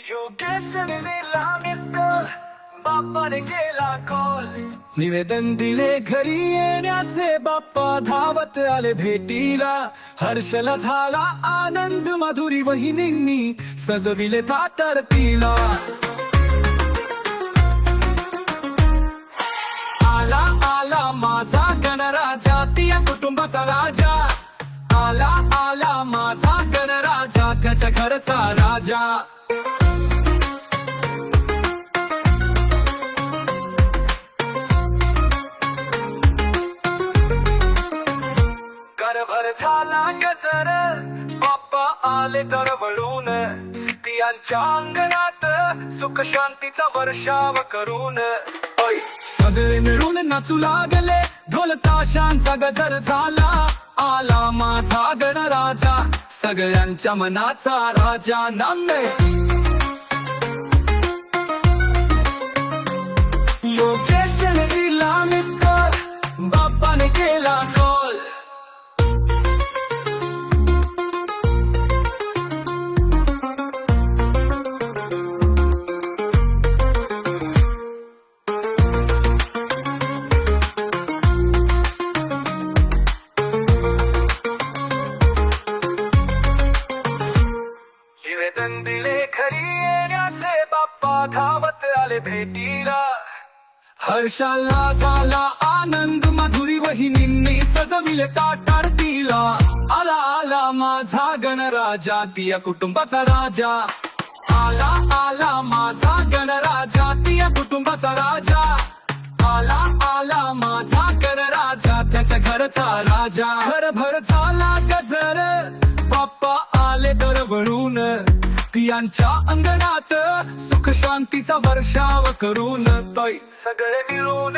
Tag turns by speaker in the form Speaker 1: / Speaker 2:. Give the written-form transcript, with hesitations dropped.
Speaker 1: योगेशने दिला मिस्टर, बाप्पाने केला कॉल.
Speaker 2: निवेदन दिले घरी येण्याचे, बाप्पा धावत आले भेटीला. हर्षला झाला आनंद, माधुरी वहिनींनी सजविले ताट आरतीला. आला आला माझा गणराजा, तिया कुटुंबाचा राजा. आला आला माझा गणराजा, त्याच्या घरचा राजा.
Speaker 1: घरभर झाला गजर, बाप्पा आले दरवळून. तियांच्या अंगणात सुख शांतीचा वर्षाव करून.
Speaker 2: सगळे मिळून नाचू लागले, ढोल ताशांचा गजर झाला. आला माझा गणराजा, सगळ्यांच्या मनाचा राजा. नामे
Speaker 1: योगेशने दिला मिस्टर, बाप्पाने केला कॉल. निवेदन दिले घरी येण्याचे, बाप्पा धावत आले भेटीला.
Speaker 2: हर्षाला झाला आनंद, माधुरी वहिनींनी सजविले ताट आरतीला. आला आला माझा गणराजा, तिया कुटुंबाचा राजा. आला आला माझा गणराजा, तिया कुटुंबाचा राजा. आला आला माझा गणराजा, त्याच्या घरचा राजा. घरभर झाला गजर, बाप्पा आले दरवळून. तियांच्या अंगणात सुख शांतीचा वर्षाव करून.
Speaker 1: सगळे मिळून